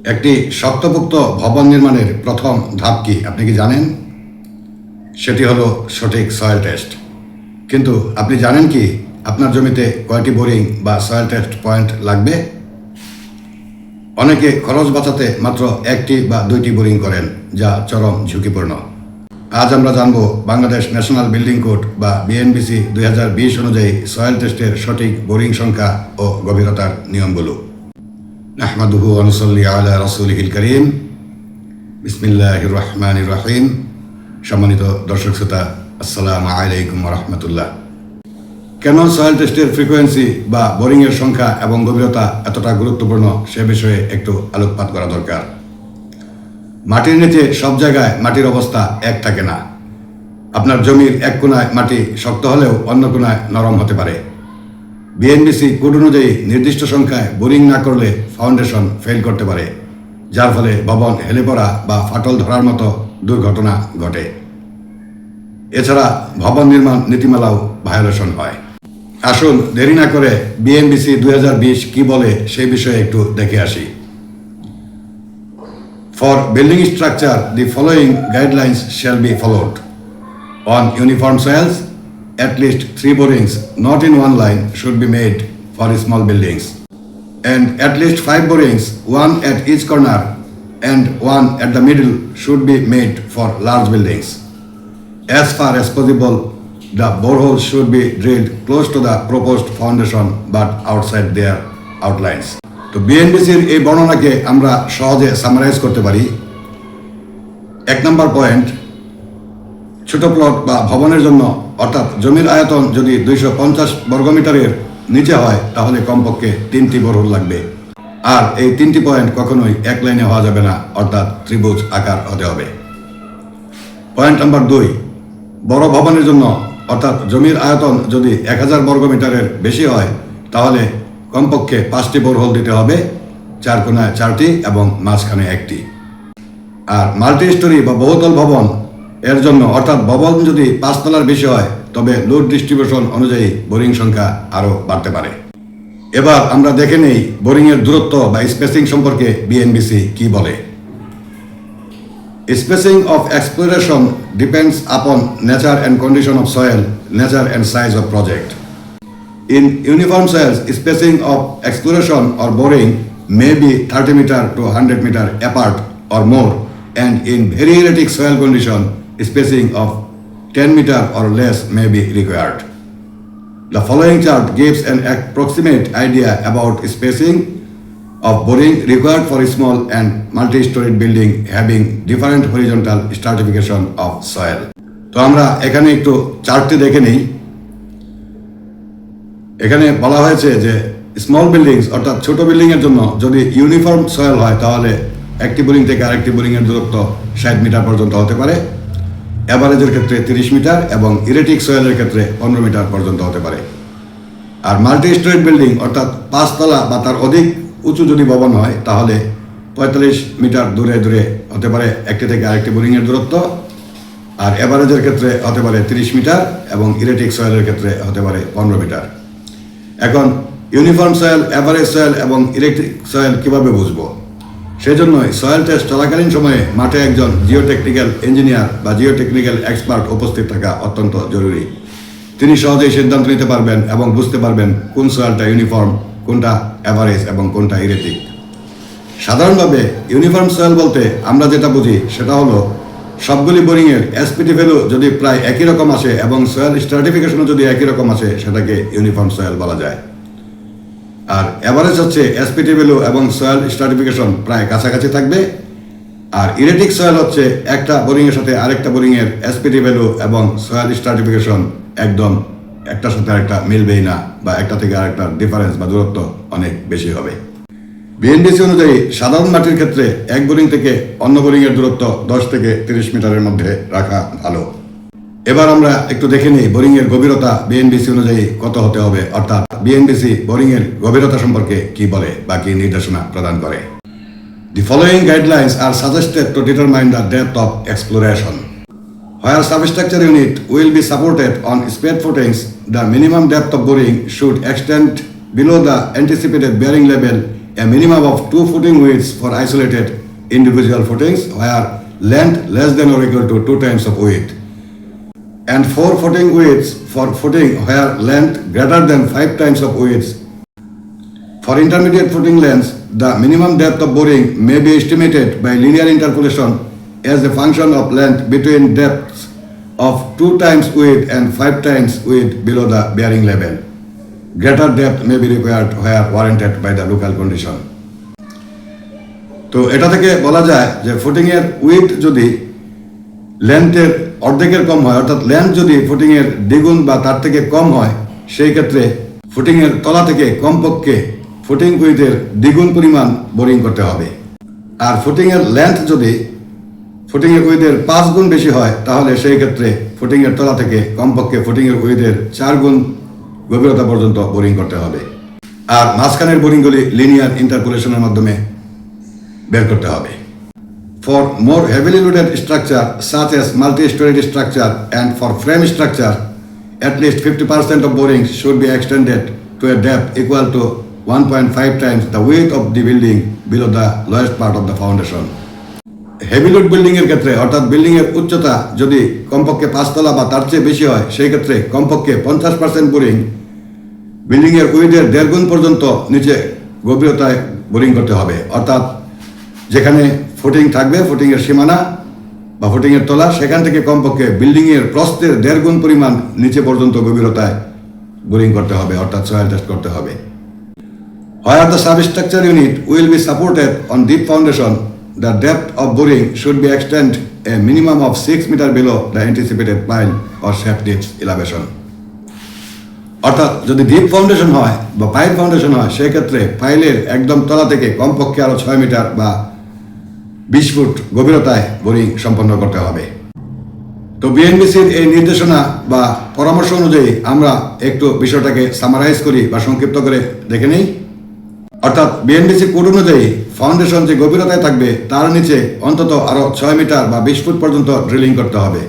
একটি শক্তপোক্ত ভবন নির্মাণের প্রথম ধাপ কি আপনি কি জানেন? সেটি হলো সঠিক সয়েল টেস্ট। কিন্তু আপনি জানেন কি আপনার জমিতে কয়টি বোরিং বা সয়েল টেস্ট পয়েন্ট লাগবে? অনেকে খরচ বাঁচাতে মাত্র একটি বা দুইটি বোরিং করেন, যা চরম ঝুঁকিপূর্ণ। আজ আমরা জানব বাংলাদেশ ন্যাশনাল বিল্ডিং কোড বা বিএনবিসি 2020 অনুযায়ী সয়েল টেস্টের সঠিক বোরিং সংখ্যা ও গভীরতার নিয়মগুলো। নাহমাদুহু ওয়া নুসাল্লি আলা রাসূলিহিল কারীম। বিসমিল্লাহির রহমানির রহিম। সম্মানিত দর্শক শ্রোতা, আসসালামু আলাইকুম ওয়া রাহমাতুল্লাহ। কেন সয়েল টেস্টের ফ্রিকোয়েন্সি বা বোরিংয়ের সংখ্যা এবং গভীরতা এতটা গুরুত্বপূর্ণ সে বিষয়ে একটু আলোকপাত করা দরকার। মাটির নিচে সব জায়গায় মাটির অবস্থা এক থাকে না। আপনার জমির এক কোণায় মাটি শক্ত হলেও অন্য কোণায় নরম হতে পারে। বিএনবিসি কোড অনুযায়ী নির্দিষ্ট সংখ্যায় বোরিং না করলে ফাউন্ডেশন ফেল করতে পারে, যার ফলে ভবন হেলে পড়া বা ফাটল ধরার মতো দুর্ঘটনা ঘটে। এছাড়া ভবন নির্মাণ নীতিমালাও ভায়োলেশন হয়। আসুন দেরি না করে বিএনবিসি 2020 কি বলে সেই বিষয়ে একটু দেখে আসি। For building structure, the following guidelines shall be followed. On uniform soils, at least 3 borings, not in one line, should be made for small buildings. And at least 5 borings, one at each corner and one at the middle, should be made for large buildings. As far as possible, the borehole should be drilled close to the proposed foundation but outside their outlines. তো বিএনবিসির এই বর্ণনাকে আমরা সহজে summarise করতে পারি। 1 নম্বর point, ছোট plot বা ভবনের জন্য অর্থাৎ জমির আয়তন যদি 250 বর্গমিটারের নিচে হয় তাহলে কমপক্ষে 3টি বোরহোল লাগবে। আর এই 3টি পয়েন্ট কখনোই এক লাইনে হওয়া যাবে না, অর্থাৎ ত্রিভুজ আকার হতে হবে। পয়েন্ট নাম্বার 2, বড় ভবনের জন্য অর্থাৎ জমির আয়তন যদি 1000 বর্গমিটারের বেশি হয় তাহলে কমপক্ষে 5টি বোরহোল দিতে হবে, 4 কোণায় 4টি এবং মাঝখানে 1টি। আর মাল্টি স্টোরি বা বহুতল ভবন এর জন্য অর্থাৎ ভবন যদি 5 তলার বেশি হয় তবে লোড ডিস্ট্রিবিউশন অনুযায়ী বোরিং সংখ্যা আরও বাড়তে পারে। এবার আমরা দেখে নেই বোরিংয়ের দূরত্ব বা স্পেসিং সম্পর্কে বিএনবিসি কি বলে। Spacing of exploration depends upon nature and condition of soil, nature and size of project. In uniform soils, spacing of exploration or boring may be 30 meter to 100 meter apart or more, and in very erratic soil condition, spacing of 10 meter or less may be required. The following chart gives an approximate idea about spacing of boring required for a small and multi-storied building having different horizontal stratification of soil. তো আমরা এখানে একটু চার্টটি দেখে নিই। এখানে বলা হয়েছে যে স্মল বিল্ডিংস অর্থাৎ ছোট বিল্ডিং এর জন্য যদি ইউনিফর্ম সয়েল হয় তাহলে একটি বোরিং থেকে আরেকটি বোরিং এর দূরত্ব 60 মিটার পর্যন্ত হতে পারে, অ্যাভারেজের ক্ষেত্রে 30 মিটার এবং ইরেটিক সয়েলের ক্ষেত্রে 15 মিটার পর্যন্ত হতে পারে। আর মাল্টি স্টোরেড বিল্ডিং অর্থাৎ 5 তলা বা তার অধিক উঁচু যদি ভবন হয় তাহলে 45 মিটার দূরে দূরে হতে পারে একটি থেকে আরেকটি বোরিং এর দূরত্ব, আর অ্যাভারেজের ক্ষেত্রে হতে পারে 30 মিটার এবং ইরেটিক সয়েলের ক্ষেত্রে হতে পারে 15 মিটার। এখন ইউনিফর্ম সয়েল, অ্যাভারেজ সয়েল এবং ইরেটিক সয়েল কিভাবে বুঝবো? সেজন্যই সয়েল টেস্ট চলাকালীন সময়ে মাঠে একজন জিওটেকনিক্যাল ইঞ্জিনিয়ার বা জিওটেকনিক্যাল এক্সপার্ট উপস্থিত থাকা অত্যন্ত জরুরি। তিনি সহজেই সিদ্ধান্ত নিতে পারবেন এবং বুঝতে পারবেন কোন সয়েলটা ইউনিফর্ম, কোনটা অ্যাভারেজ এবং কোনটা ইরেটিক। সাধারণভাবে ইউনিফর্ম সয়েল বলতে আমরা যেটা বুঝি সেটা হলো সবগুলি বোরিংয়ের এসপিটি ভ্যালু যদি প্রায় একই রকম আসে এবং সয়েল স্ট্রাটিফিকেশনও যদি একই রকম আসে সেটাকে ইউনিফর্ম সয়েল বলা যায়। আর অ্যাভারেজ হচ্ছে এসপিটি ভ্যালু এবং সয়েল স্ট্রাটিফিকেশন প্রায় কাছাকাছি থাকবে। আর ইরেটিক সয়েল হচ্ছে একটা বোরিংয়ের সাথে আরেকটা বোরিংয়ের এসপিটি ভ্যালু এবং সয়েল স্ট্রাটিফিকেশন একদম একটার সাথে আরেকটা মিলবেই না, বা একটা থেকে আরেকটা ডিফারেন্স বা দূরত্ব অনেক বেশি হবে। বিএনবিসি অনুযায়ী সাধারণ মাটির ক্ষেত্রে এক বোরিং থেকে অন্য বোরিংয়ের দূরত্ব 10 থেকে 30 মিটারের মধ্যে রাখা ভালো। এবার আমরা একটু দেখে নিই বোরিংয়ের গভীরতা বিএনবিসি অনুযায়ী কত হতে হবে, অর্থাৎ বিএনবিসি বোরিংয়ের গভীরতা সম্পর্কে কি বলে বা কি নির্দেশনা প্রদান করে। The following guidelines are suggested to determine the depth of exploration. Where substructure unit will be supported on spade footings, the minimum depth of boring should extend below the anticipated bearing level a minimum of 2 footing widths for isolated individual footings where length less than or equal to 2 times of width, and 4 footing widths for footing where length greater than 5 times of width. For intermediate footing lengths, the minimum depth of boring may be estimated by linear interpolation as a function of length between depths of 2 times width and 5 times width below the bearing level. Greater depth may be required where warranted by the local condition. তো এটা থেকে বলা যায় যে ফুটিংয়ের with যদি লেন্থের অর্ধেকের কম হয়, অর্থাৎ লেন্থ যদি ফুটিংয়ের দ্বিগুণ বা তার থেকে কম হয়, সেই ক্ষেত্রে ফুটিংয়ের তলা থেকে কমপক্ষে ফুটিং উইথের দ্বিগুণ পরিমাণ বোরিং করতে হবে। আর ফুটিংয়ের লেন্থ যদি ফুটিংয়ের উইথের 5 গুণ বেশি হয়, তাহলে সেই ক্ষেত্রে ফুটিংয়ের তলা থেকে কমপক্ষে ফুটিংয়ের উইথের 4 গুণ গভীরতা পর্যন্ত বোরিং করতে হবে। আর মাঝখানের বোরিংগুলি লিনিয়ার ইন্টারপোলেশনের মাধ্যমে বের করতে হবে। For more heavily loaded structure such as multi-storied structure and for frame structure, at least 50% of borings should be extended to a depth equal to 1.5 times the width of the building below the lowest part of the foundation. Heavy load building এর ক্ষেত্রে, অর্থাৎ building এর উচ্চতা যদি কমপক্ষে 5 তলা বা তার চেয়ে বেশি হয়, সেই ক্ষেত্রে কমপক্ষে 50% বোরিং বিল্ডিং এর উইথের 1.5 গুণ পর্যন্ত নিচে গভীরতায় বোরিং করতে হবে। অর্থাৎ যেখানে ফুটিং থাকবে, ফুটিং এর সীমানা বা ফুটিং এর তলা, সেখান থেকে কমপক্ষে বিল্ডিং এর প্রস্থের 1.5 গুণ পরিমাণ নিচে পর্যন্ত গভীরতায় বোরিং করতে হবে, অর্থাৎ সয়েল টেস্ট করতে হবে। Where the substructure unit will be supported on deep foundation, the depth of boring should be extended a minimum of 6 meters below the anticipated pile or shaft depth elevation. অর্থাৎ যদি deep foundation হয় বা pile foundation হয়, সেক্ষেত্রে পাইলের একদম তলা থেকে কমপক্ষে আরো 6 মিটার বা 20 ফুট গভীরতায় বোরিং সম্পন্ন করতে হবে। তো বিএনবিসির এই নির্দেশনা বা পরামর্শ অনুযায়ী আমরা একটু বিষয়টাকে সামারাইজ করি বা সংক্ষিপ্ত করে দেখে নিই। অর্থাৎ বিএনবিসি কোড অনুযায়ী ফাউন্ডেশন যে গভীরতায় থাকবে তার নিচে অন্তত আরো 6 মিটার বা 20 ফুট পর্যন্ত ড্রিলিং করতে হবে।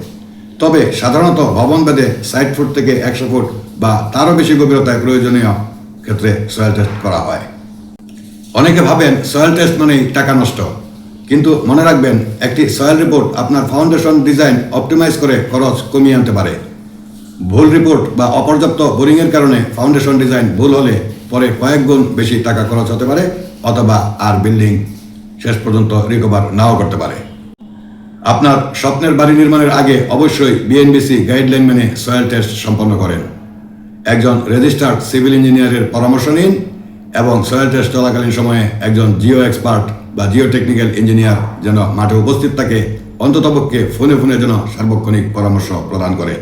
তবে সাধারণত ভবন ভেদে 60 ফুট থেকে 100 ফুট বা তারও বেশি গভীরতায় প্রয়োজনীয় ক্ষেত্রে সয়েল টেস্ট করা হয়। অনেকে ভাবেন সয়েল টেস্ট মানেই টাকা নষ্ট, কিন্তু মনে রাখবেন একটি সয়েল রিপোর্ট আপনার ফাউন্ডেশন ডিজাইন অপটিমাইজ করে খরচ কমিয়ে আনতে পারে। ভুল রিপোর্ট বা অপর্যাপ্ত বোরিংয়ের কারণে ফাউন্ডেশন ডিজাইন ভুল হলে পরে কয়েক গুণ বেশি টাকা খরচ হতে পারে, অথবা আর বিল্ডিং শেষ পর্যন্ত রিকভার নাও করতে পারে। আপনার স্বপ্নের বাড়ি নির্মাণের আগে অবশ্যই বিএনবিসি গাইডলাইন মেনে সয়েল টেস্ট সম্পন্ন করেন। একজন রেজিস্টার্ড সিভিল ইঞ্জিনিয়ারের পরামর্শ নিন এবং সয়েল টেস্ট চলাকালীন সময়ে একজন জিও এক্সপার্ট বা জিও টেকনিক্যাল ইঞ্জিনিয়ার যেন মাঠে উপস্থিত থাকে, অন্ততপক্ষে ফোনে ফোনে যেন সার্বক্ষণিক পরামর্শ প্রদান করে।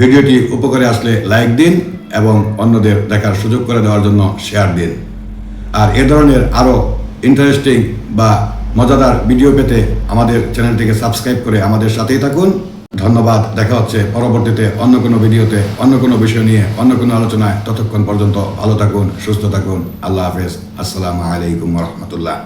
ভিডিওটি উপকারে আসলে লাইক দিন এবং অন্যদের দেখার সুযোগ করে দেওয়ার জন্য শেয়ার দিন। আর এ ধরনের আরও ইন্টারেস্টিং বা মজাদার ভিডিও পেতে আমাদের চ্যানেলটিকে সাবস্ক্রাইব করে আমাদের সাথেই থাকুন। ধন্যবাদ। দেখা হচ্ছে পরবর্তীতে অন্য কোনো ভিডিওতে, অন্য কোনো বিষয় নিয়ে, অন্য কোনো আলোচনায়। ততক্ষণ পর্যন্ত ভালো থাকুন, সুস্থ থাকুন। আল্লাহ হাফেজ। আসসালামু আলাইকুম ওয়া রাহমাতুল্লাহ।